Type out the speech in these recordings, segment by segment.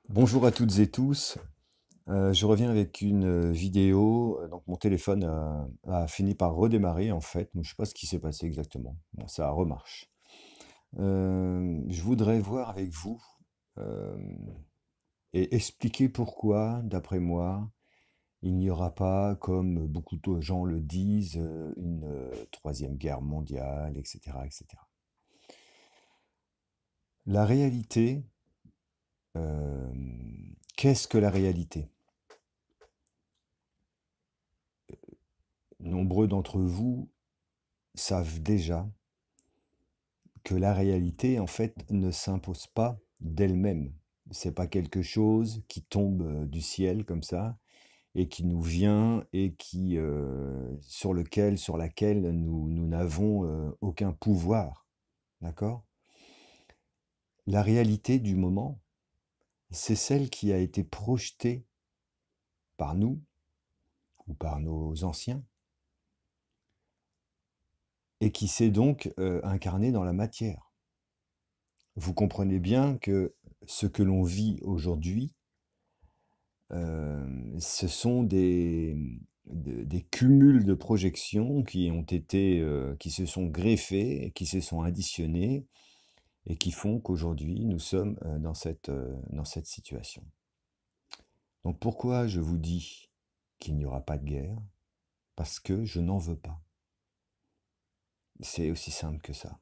Bonjour à toutes et tous. Je reviens avec une vidéo. Donc mon téléphone a fini par redémarrer en fait. Donc, je sais pas ce qui s'est passé exactement. Bon, ça remarche. Je voudrais voir avec vous euh, et expliquer pourquoi, d'après moi, il n'y aura pas, comme beaucoup de gens le disent, une troisième guerre mondiale, etc., etc. La réalité, euh, qu'est-ce que la réalité? Nombreux d'entre vous savent déjà que la réalité, en fait, ne s'impose pas d'elle-même. C'est pas quelque chose qui tombe du ciel comme ça et qui nous vient et qui sur laquelle nous n'avons aucun pouvoir. D'accord? La réalité du moment, c'est celle qui a été projetée par nous ou par nos anciens et qui s'est donc incarnée dans la matière. Vous comprenez bien que ce que l'on vit aujourd'hui, ce sont des cumuls de projections qui ont été, qui se sont greffés, qui se sont additionnés et qui font qu'aujourd'hui nous sommes dans cette situation. Donc pourquoi je vous dis qu'il n'y aura pas de guerre? Parce que je n'en veux pas. C'est aussi simple que ça.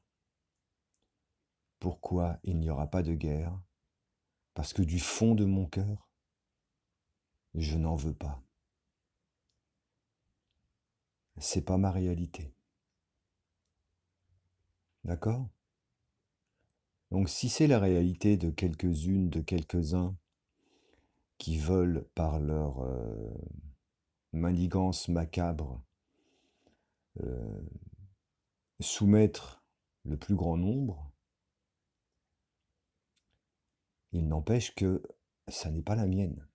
Pourquoi il n'y aura pas de guerre? Parce que du fond de mon cœur, je n'en veux pas. C'est pas ma réalité. D'accord? Donc si c'est la réalité de quelques-unes, de quelques-uns qui veulent par leur manigance macabre euh, soumettre le plus grand nombre, il n'empêche que ça n'est pas la mienne.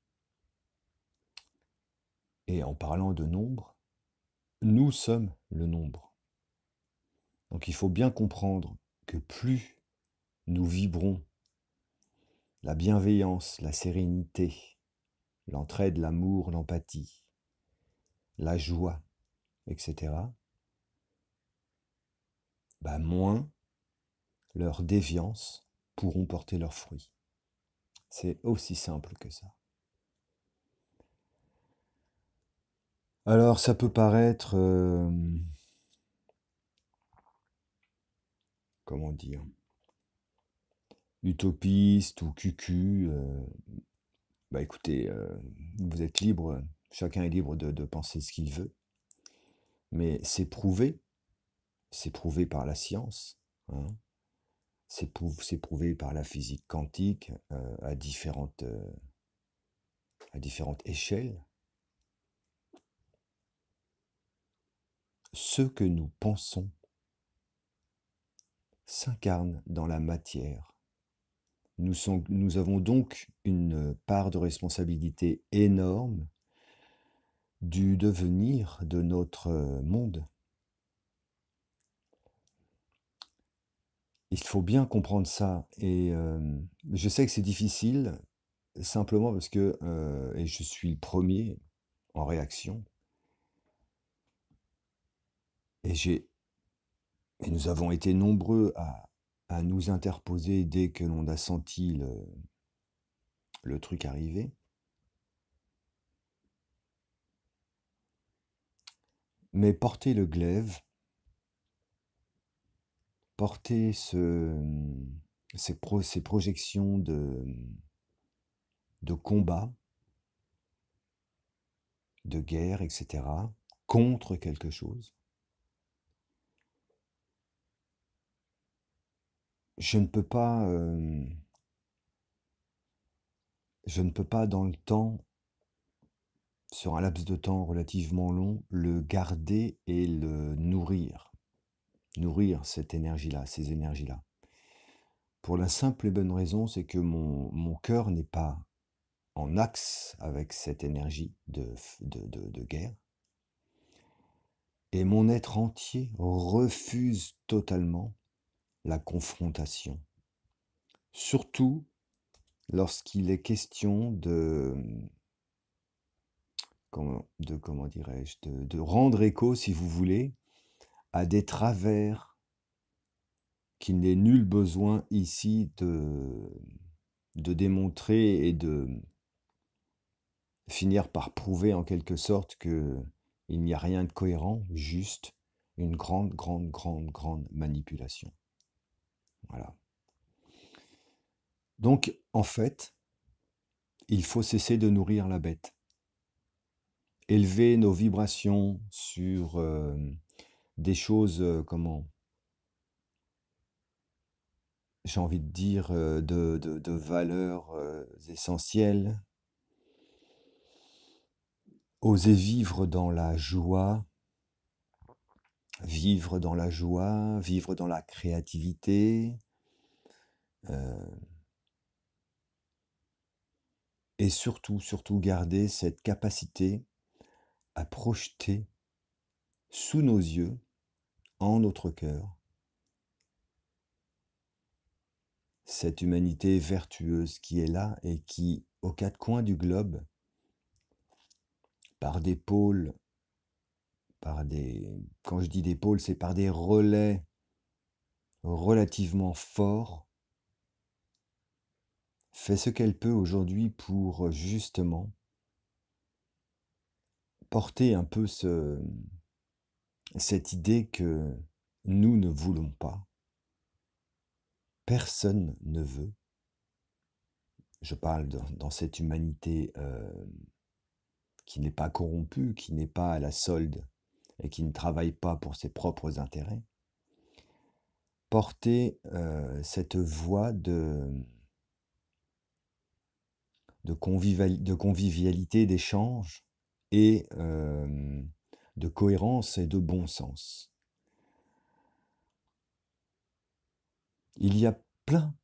Et en parlant de nombre, nous sommes le nombre. Donc il faut bien comprendre que plus nous vibrons la bienveillance, la sérénité, l'entraide, l'amour, l'empathie, la joie, etc., bah moins leurs déviances pourront porter leurs fruits. C'est aussi simple que ça. Alors ça peut paraître, comment dire, utopiste ou cucu. Bah écoutez, vous êtes libre, chacun est libre de penser ce qu'il veut, mais c'est prouvé par la science, hein, c'est prouvé par la physique quantique à différentes échelles. Ce que nous pensons s'incarne dans la matière. Nous avons donc une part de responsabilité énorme du devenir de notre monde. Il faut bien comprendre ça. Et je sais que c'est difficile, simplement parce que, et je suis le premier en réaction, et, et nous avons été nombreux à nous interposer dès que l'on a senti le truc arriver. Mais porter le glaive, porter ces projections de combat, de guerre, etc., contre quelque chose, je ne peux pas, je ne peux pas dans le temps, sur un laps de temps relativement long, le garder et le nourrir. Nourrir cette énergie-là, ces énergies-là. Pour la simple et bonne raison, c'est que mon cœur n'est pas en axe avec cette énergie de guerre. Et mon être entier refuse totalement la confrontation. Surtout lorsqu'il est question comment dirais-je, de rendre écho, si vous voulez, à des travers qu'il n'est nul besoin ici de démontrer et de finir par prouver en quelque sorte que il n'y a rien de cohérent, juste une grande, grande, grande, grande manipulation. Voilà. Donc, en fait, il faut cesser de nourrir la bête. Élever nos vibrations sur des choses, j'ai envie de dire, de valeurs essentielles. Oser vivre dans la joie, vivre dans la joie, vivre dans la créativité, et surtout, surtout garder cette capacité à projeter sous nos yeux, en notre cœur, cette humanité vertueuse qui est là et qui, aux quatre coins du globe, par des pôles, quand je dis des pôles, c'est par des relais relativement forts, fait ce qu'elle peut aujourd'hui pour justement porter un peu cette idée que nous ne voulons pas, personne ne veut. Je parle dans cette humanité qui n'est pas corrompue, qui n'est pas à la solde et qui ne travaille pas pour ses propres intérêts. Porter cette voie de convivialité, d'échange et de cohérence et de bon sens. Il y a plein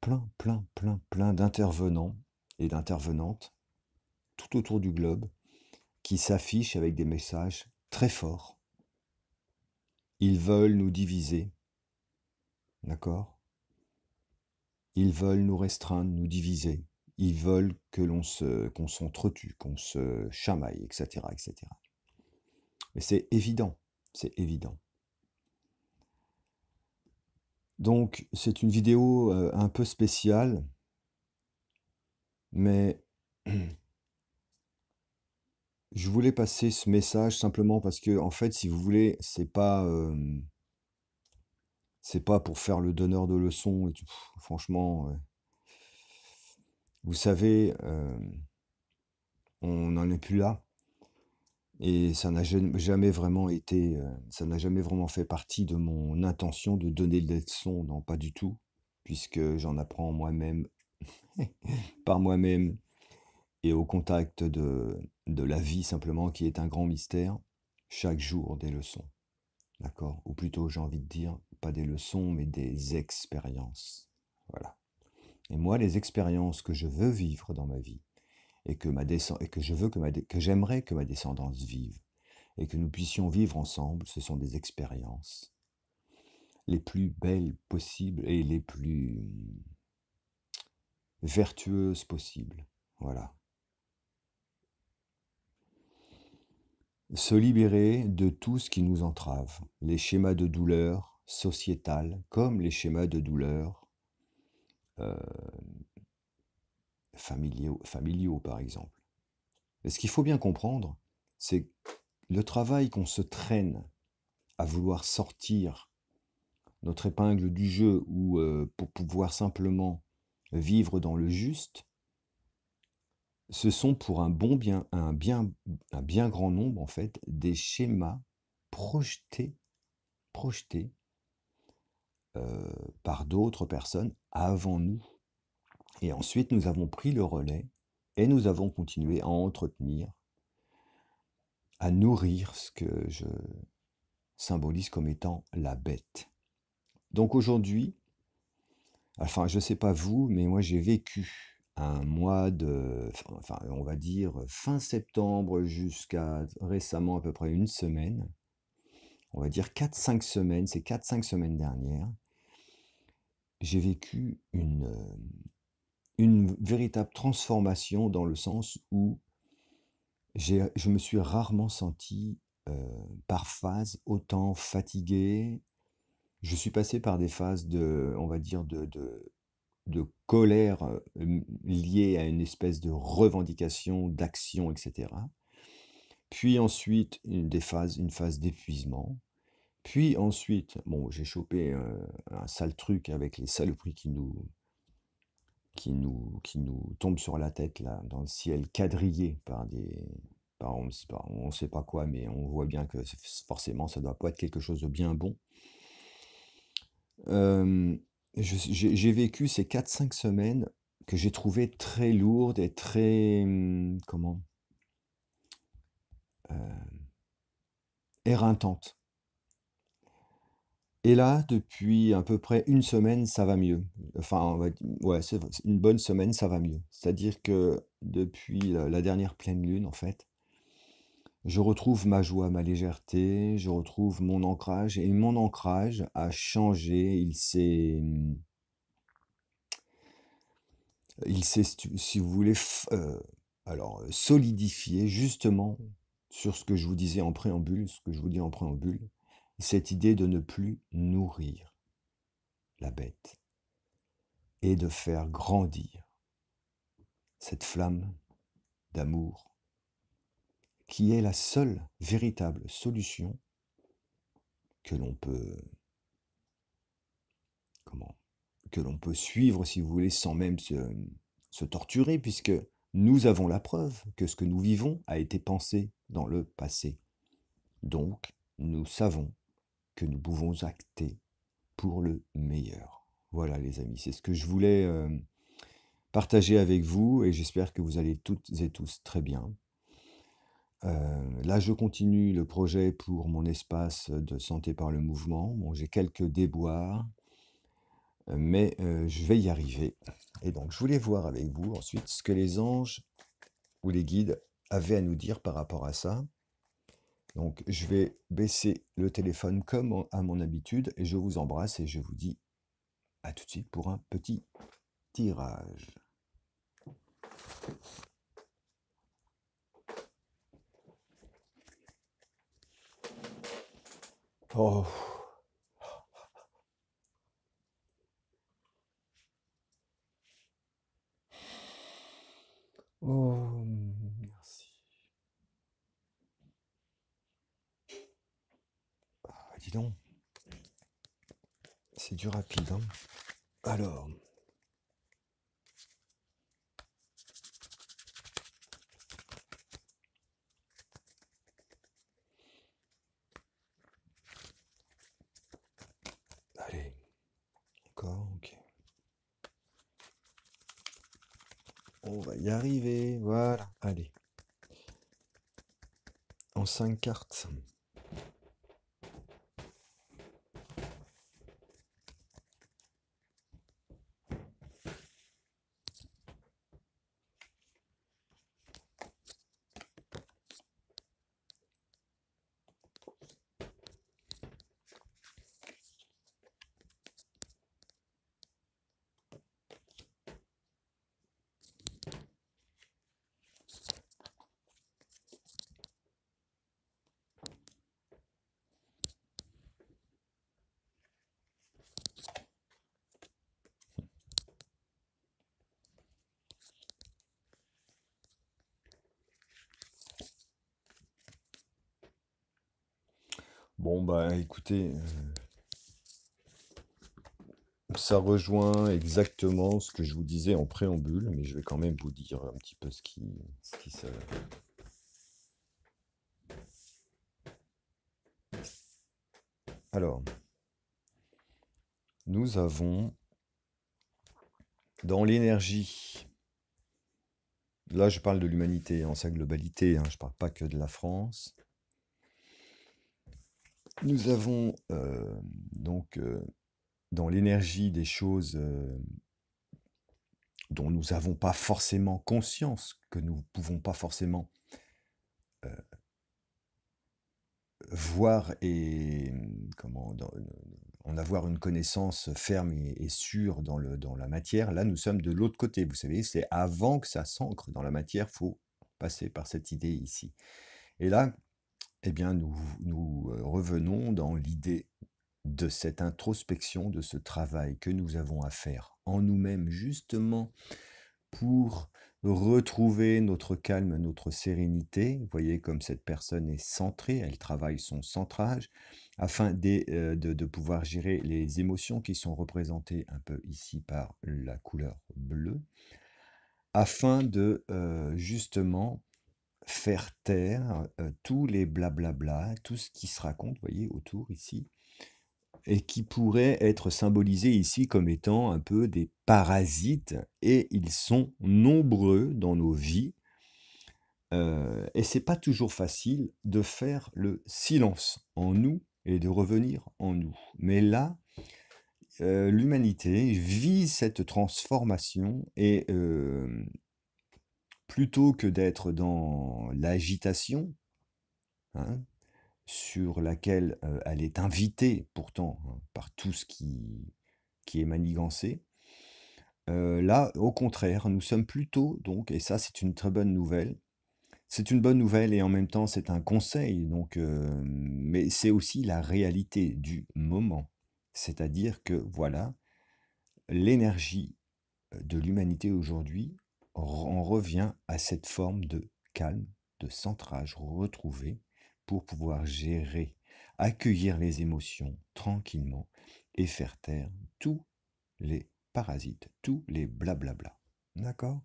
d'intervenants et d'intervenantes tout autour du globe qui s'affichent avec des messages très forts. Ils veulent nous diviser, d'accord? Ils veulent nous restreindre, nous diviser. Ils veulent qu'on s'entretue, qu'on se chamaille, etc., etc. Mais c'est évident, c'est évident. Donc, c'est une vidéo un peu spéciale, mais je voulais passer ce message simplement parce que, en fait, si vous voulez, c'est pas pour faire le donneur de leçons et tout. Franchement, vous savez, on n'en est plus là. Et ça n'a jamais vraiment été, ça n'a jamais vraiment fait partie de mon intention de donner des leçons, non, pas du tout, puisque j'en apprends moi-même, par moi-même, et au contact de la vie simplement, qui est un grand mystère, chaque jour des leçons, d'accord? Ou plutôt, j'ai envie de dire, pas des leçons, mais des expériences. Voilà. Et moi, les expériences que je veux vivre dans ma vie, et que je veux que j'aimerais que ma descendance vive, et que nous puissions vivre ensemble, ce sont des expériences les plus belles possibles et les plus vertueuses possibles. Voilà. Se libérer de tout ce qui nous entrave, les schémas de douleur sociétales comme les schémas de douleur familiaux, par exemple. Et ce qu'il faut bien comprendre, c'est le travail qu'on se traîne à vouloir sortir notre épingle du jeu ou pour pouvoir simplement vivre dans le juste, ce sont pour un bien grand nombre, en fait, des schémas projetés, projetés par d'autres personnes avant nous. Et ensuite, nous avons pris le relais et nous avons continué à entretenir, à nourrir ce que je symbolise comme étant la bête. Donc aujourd'hui, enfin, je ne sais pas vous, mais moi j'ai vécu un mois enfin, on va dire fin septembre jusqu'à récemment à peu près une semaine, on va dire 4-5 semaines, ces 4-5 semaines dernières, j'ai vécu une véritable transformation dans le sens où je me suis rarement senti par phase autant fatigué. Je suis passé par des phases de, on va dire, de colère liée à une espèce de revendication, d'action, etc. Puis ensuite, une phase d'épuisement. Puis ensuite, bon, j'ai chopé un sale truc avec les saloperies qui nous tombent sur la tête, là, dans le ciel, quadrillé on ne sait pas quoi, mais on voit bien que forcément, ça doit pas être quelque chose de bien bon. Euh, j'ai vécu ces 4 5 semaines que j'ai trouvées très lourdes et très, comment, euh, éreintantes. Et là, depuis à peu près une semaine, ça va mieux. Enfin, ouais, c'est une bonne semaine, ça va mieux. C'est-à-dire que depuis la dernière pleine lune, en fait, je retrouve ma joie, ma légèreté, je retrouve mon ancrage, et mon ancrage a changé, il s'est, si vous voulez, solidifié justement sur ce que je vous disais en préambule, ce que je vous dis en préambule, cette idée de ne plus nourrir la bête et de faire grandir cette flamme d'amour qui est la seule véritable solution que l'on peut, comment, que l'on peut suivre, si vous voulez, sans même se torturer, puisque nous avons la preuve que ce que nous vivons a été pensé dans le passé. Donc, nous savons que nous pouvons acter pour le meilleur. Voilà les amis, c'est ce que je voulais partager avec vous et j'espère que vous allez toutes et tous très bien. Là, je continue le projet pour mon espace de santé par le mouvement. Bon, j'ai quelques déboires, mais je vais y arriver. Et donc, je voulais voir avec vous ensuite ce que les anges ou les guides avaient à nous dire par rapport à ça. Donc, je vais baisser le téléphone comme à mon habitude et je vous embrasse et je vous dis à tout de suite pour un petit tirage. Oh, oh, merci. Ah, dis donc, c'est du rapide, hein. Alors, allez, d'accord, ok. On va y arriver, voilà, allez. En 5 cartes. Bon, bah écoutez, ça rejoint exactement ce que je vous disais en préambule, mais je vais quand même vous dire un petit peu ce qui se... Alors, nous avons dans l'énergie, là je parle de l'humanité en sa globalité, hein, je parle pas que de la France. Nous avons donc dans l'énergie des choses dont nous n'avons pas forcément conscience, que nous ne pouvons pas forcément voir et comment en avoir une connaissance ferme et sûre dans la matière. Là, nous sommes de l'autre côté. Vous savez, c'est avant que ça s'ancre dans la matière, faut passer par cette idée ici. Et là, eh bien, nous revenons dans l'idée de cette introspection, de ce travail que nous avons à faire en nous-mêmes, justement pour retrouver notre calme, notre sérénité. Vous voyez comme cette personne est centrée, elle travaille son centrage afin de pouvoir gérer les émotions qui sont représentées un peu ici par la couleur bleue, afin de justement faire taire tous les blablabla, tout ce qui se raconte, vous voyez, autour ici, et qui pourraient être symbolisés ici comme étant un peu des parasites, et ils sont nombreux dans nos vies, et c'est pas toujours facile de faire le silence en nous et de revenir en nous. Mais là, l'humanité vit cette transformation et plutôt que d'être dans l'agitation, hein, sur laquelle elle est invitée pourtant hein, par tout ce qui est manigancé. Là, au contraire, nous sommes plutôt donc, et ça c'est une très bonne nouvelle, c'est une bonne nouvelle et en même temps c'est un conseil, donc, mais c'est aussi la réalité du moment. C'est-à-dire que voilà, l'énergie de l'humanité aujourd'hui en revient à cette forme de calme, de centrage retrouvé pour pouvoir gérer, accueillir les émotions tranquillement et faire taire tous les parasites, tous les blablabla. D'accord?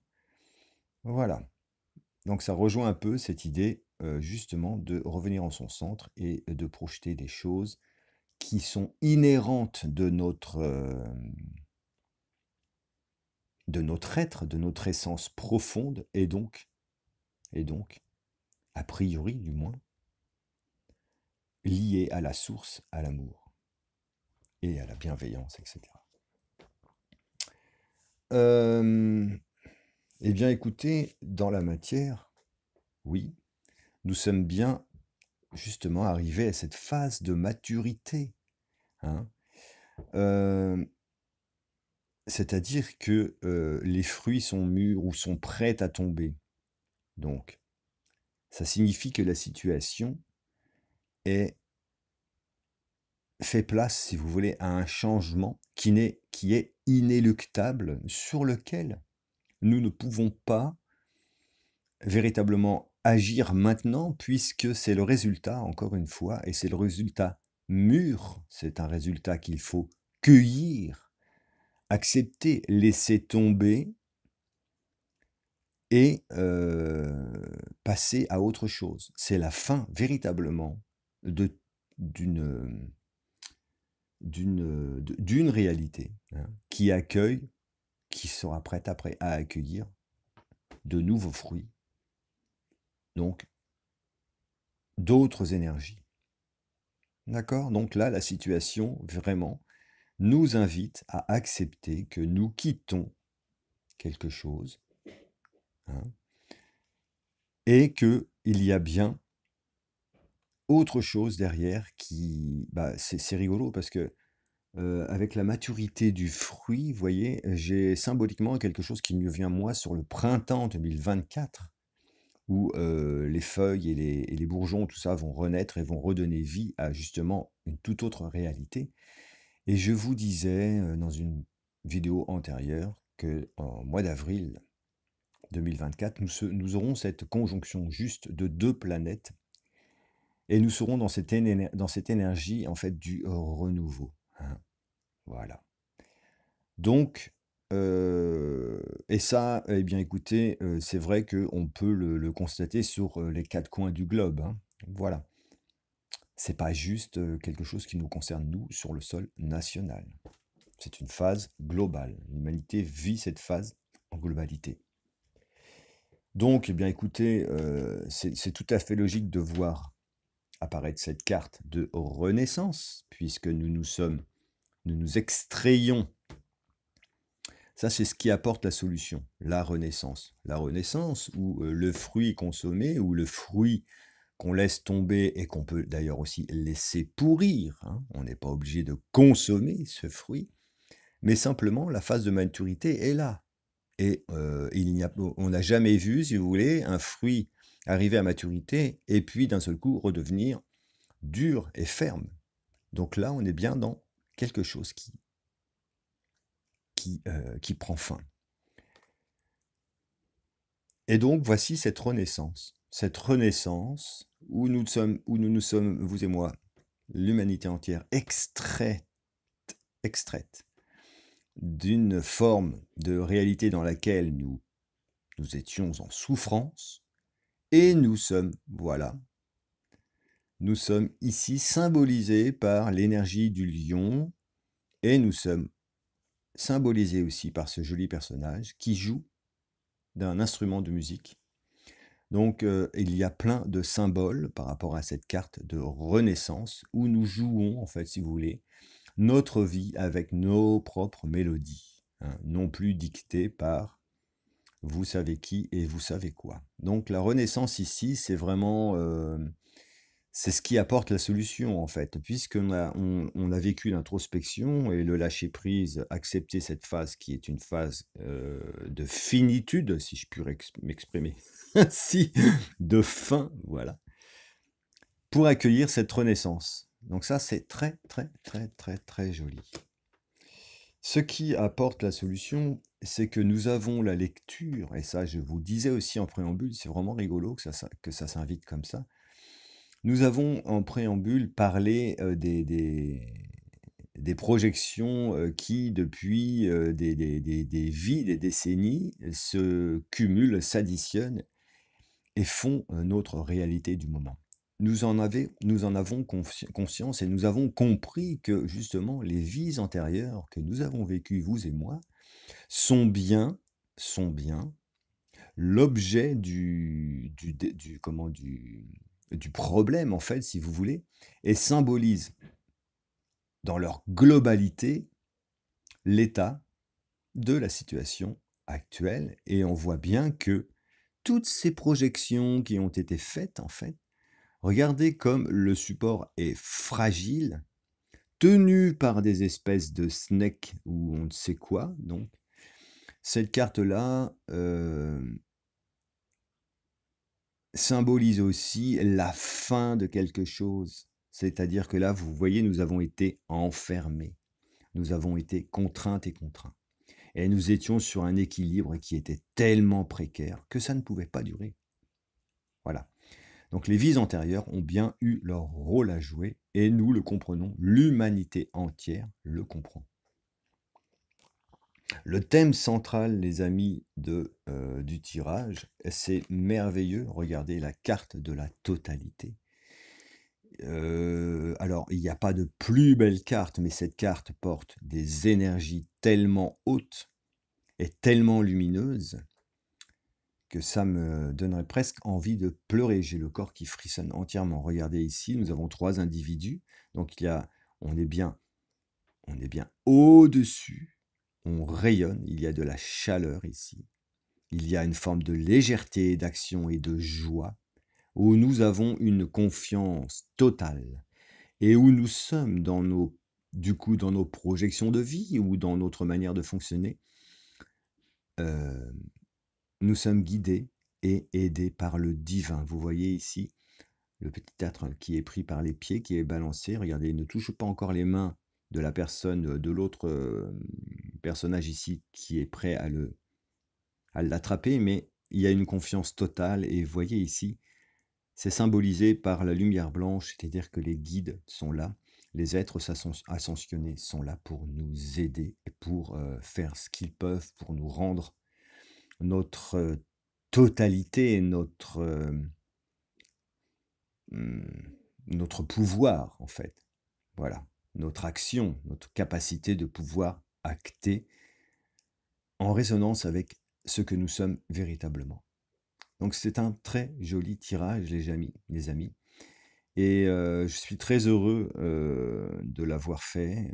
Voilà. Donc ça rejoint un peu cette idée justement de revenir en son centre et de projeter des choses qui sont inhérentes de notre être, de notre essence profonde, et donc, a priori du moins, liées à la source, à l'amour et à la bienveillance, etc. Eh bien écoutez, dans la matière, oui, nous sommes bien justement arrivés à cette phase de maturité, hein. C'est-à-dire que les fruits sont mûrs ou sont prêts à tomber. Donc, ça signifie que la situation fait place, si vous voulez, à un changement qui est inéluctable, sur lequel nous ne pouvons pas véritablement agir maintenant, puisque c'est le résultat, encore une fois, et c'est le résultat mûr, c'est un résultat qu'il faut cueillir, accepter, laisser tomber et passer à autre chose. C'est la fin véritablement de d'une, d'une réalité, hein, qui accueille, qui sera prête après à accueillir de nouveaux fruits, donc d'autres énergies. D'accord? Donc là, la situation, vraiment, nous invite à accepter que nous quittons quelque chose, hein, et qu'il y a bien autre chose derrière qui... Bah, c'est rigolo parce que avec la maturité du fruit, vous voyez, j'ai symboliquement quelque chose qui me vient moi sur le printemps 2024, où les feuilles et les bourgeons, tout ça, vont renaître et vont redonner vie à justement une toute autre réalité. Et je vous disais dans une vidéo antérieure qu'en mois d'avril 2024, nous aurons cette conjonction juste de deux planètes et nous serons dans cette énergie en fait du renouveau, hein. Voilà. Donc, et ça, eh bien écoutez, c'est vrai qu'on peut le constater sur les quatre coins du globe, hein. Voilà. C'est pas juste quelque chose qui nous concerne, nous, sur le sol national. C'est une phase globale. L'humanité vit cette phase en globalité. Donc, eh bien écoutez, c'est tout à fait logique de voir apparaître cette carte de renaissance, puisque nous nous extrayons. Ça, c'est ce qui apporte la solution, la renaissance. La renaissance où le fruit consommé, ou le fruit qu'on laisse tomber et qu'on peut d'ailleurs aussi laisser pourrir, hein. On n'est pas obligé de consommer ce fruit, mais simplement la phase de maturité est là. Et on n'a jamais vu, si vous voulez, un fruit arriver à maturité et puis d'un seul coup redevenir dur et ferme. Donc là, on est bien dans quelque chose qui prend fin. Et donc voici cette renaissance où nous nous sommes, vous et moi, l'humanité entière, extraite d'une forme de réalité dans laquelle nous étions en souffrance, et nous sommes, voilà, nous sommes ici symbolisés par l'énergie du lion, et nous sommes symbolisés aussi par ce joli personnage qui joue d'un instrument de musique. Donc il y a plein de symboles par rapport à cette carte de renaissance où nous jouons, en fait, si vous voulez, notre vie avec nos propres mélodies, hein, non plus dictées par vous savez qui et vous savez quoi. Donc la renaissance ici, c'est vraiment, c'est ce qui apporte la solution en fait, puisqu'on a vécu l'introspection et le lâcher-prise, accepter cette phase qui est une phase de finitude, si je puis m'exprimer ainsi, de fin, voilà, pour accueillir cette renaissance. Donc ça, c'est très, très, très, très, très joli. Ce qui apporte la solution, c'est que nous avons la lecture, et ça je vous disais aussi en préambule, c'est vraiment rigolo que ça s'invite comme ça. Nous avons en préambule parlé des projections qui, depuis des vies, des décennies, se cumulent, s'additionnent et font notre réalité du moment. Nous en avons conscience et nous avons compris que justement les vies antérieures que nous avons vécues, vous et moi, sont bien l'objet du problème, en fait, si vous voulez, et symbolisent dans leur globalité l'état de la situation actuelle. Et on voit bien que toutes ces projections qui ont été faites, en fait, regardez comme le support est fragile, tenu par des espèces de snakes ou on ne sait quoi. Donc, cette carte-là symbolise aussi la fin de quelque chose. C'est-à-dire que là, vous voyez, nous avons été enfermés. Nous avons été contraintes et contraints. Et nous étions sur un équilibre qui était tellement précaire que ça ne pouvait pas durer. Voilà. Donc les vies antérieures ont bien eu leur rôle à jouer et nous le comprenons, l'humanité entière le comprend. Le thème central, les amis, du tirage, c'est merveilleux. Regardez la carte de la totalité. Alors, il n'y a pas de plus belle carte, mais cette carte porte des énergies tellement hautes et tellement lumineuses que ça me donnerait presque envie de pleurer. J'ai le corps qui frissonne entièrement. Regardez ici, nous avons 3 individus. Donc on est bien au-dessus. On rayonne, il y a de la chaleur ici. Il y a une forme de légèreté, d'action et de joie, où nous avons une confiance totale et où nous sommes dans nos projections de vie ou dans notre manière de fonctionner. Nous sommes guidés et aidés par le divin. Vous voyez ici le petit être qui est pris par les pieds, qui est balancé. Regardez, il ne touche pas encore les mains de la personne, de l'autre personnage ici qui est prêt à l'attraper, mais il y a une confiance totale. Et vous voyez ici, c'est symbolisé par la lumière blanche, c'est-à-dire que les guides sont là, les êtres ascensionnés sont là pour nous aider et pour faire ce qu'ils peuvent pour nous rendre notre totalité, notre pouvoir, en fait. Voilà, notre action, notre capacité de pouvoir acter en résonance avec ce que nous sommes véritablement. Donc c'est un très joli tirage, les amis. Et je suis très heureux de l'avoir fait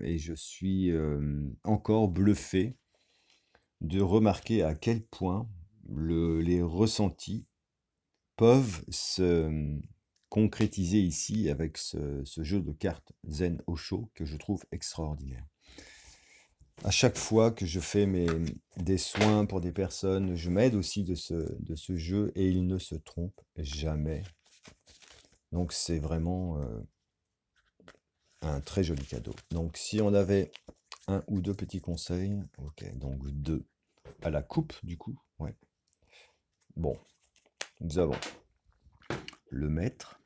et je suis encore bluffé de remarquer à quel point les ressentis peuvent se concrétiser ici avec ce jeu de cartes Zen Osho que je trouve extraordinaire. À chaque fois que je fais des soins pour des personnes, je m'aide aussi de ce jeu et il ne se trompe jamais. Donc c'est vraiment un très joli cadeau. Donc si on avait un ou deux petits conseils, ok, donc deux à la coupe du coup, ouais. Bon, nous avons le maître,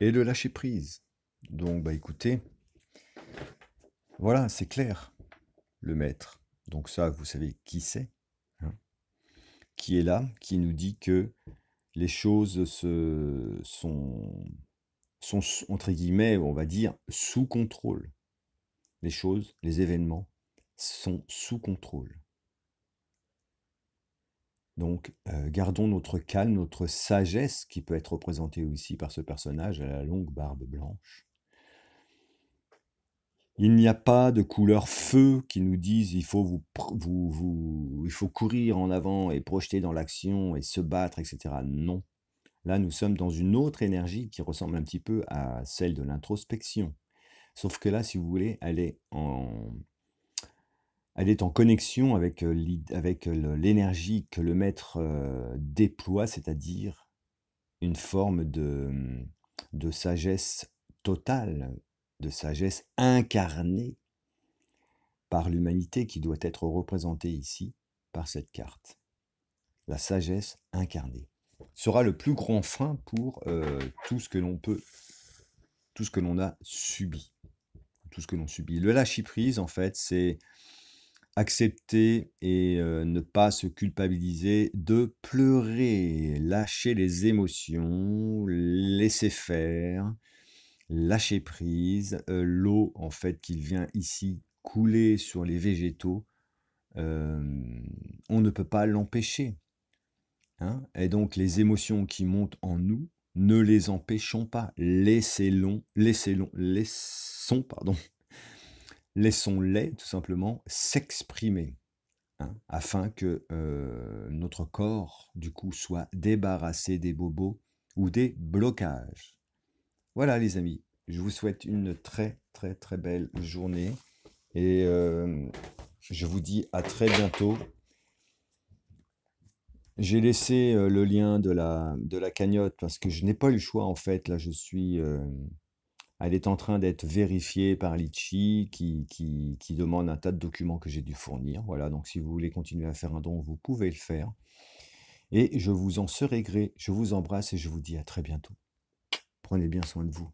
et le lâcher prise. Donc bah écoutez, voilà, c'est clair, le maître. Donc ça, vous savez qui c'est, hein, qui est là, qui nous dit que les choses sont, entre guillemets, on va dire, sous contrôle. Les choses, les événements sont sous contrôle. Donc, gardons notre calme, notre sagesse, qui peut être représentée aussi par ce personnage à la longue barbe blanche. Il n'y a pas de couleur feu qui nous dise il faut il faut courir en avant et projeter dans l'action et se battre, etc. Non. Là, nous sommes dans une autre énergie qui ressemble un petit peu à celle de l'introspection. Sauf que là, si vous voulez, elle est en connexion avec, l'énergie que le maître déploie, c'est-à-dire une forme de sagesse totale, de sagesse incarnée par l'humanité qui doit être représentée ici par cette carte. La sagesse incarnée sera le plus grand frein pour tout ce que l'on a subi. Tout ce que l'on subit. Le lâcher prise, en fait, c'est accepter et ne pas se culpabiliser de pleurer, lâcher les émotions, laisser faire, lâcher prise. L'eau, en fait, qui vient ici couler sur les végétaux, on ne peut pas l'empêcher, hein. Et donc, les émotions qui montent en nous, ne les empêchons pas. Laissons-les tout simplement s'exprimer, hein, afin que notre corps, du coup, soit débarrassé des bobos ou des blocages. Voilà les amis, je vous souhaite une très très très belle journée et je vous dis à très bientôt. J'ai laissé le lien de la cagnotte parce que je n'ai pas eu le choix en fait. Là, elle est en train d'être vérifiée par Litchi qui demande un tas de documents que j'ai dû fournir. Voilà, donc si vous voulez continuer à faire un don, vous pouvez le faire. Et je vous en serai gré. Je vous embrasse et je vous dis à très bientôt. Prenez bien soin de vous.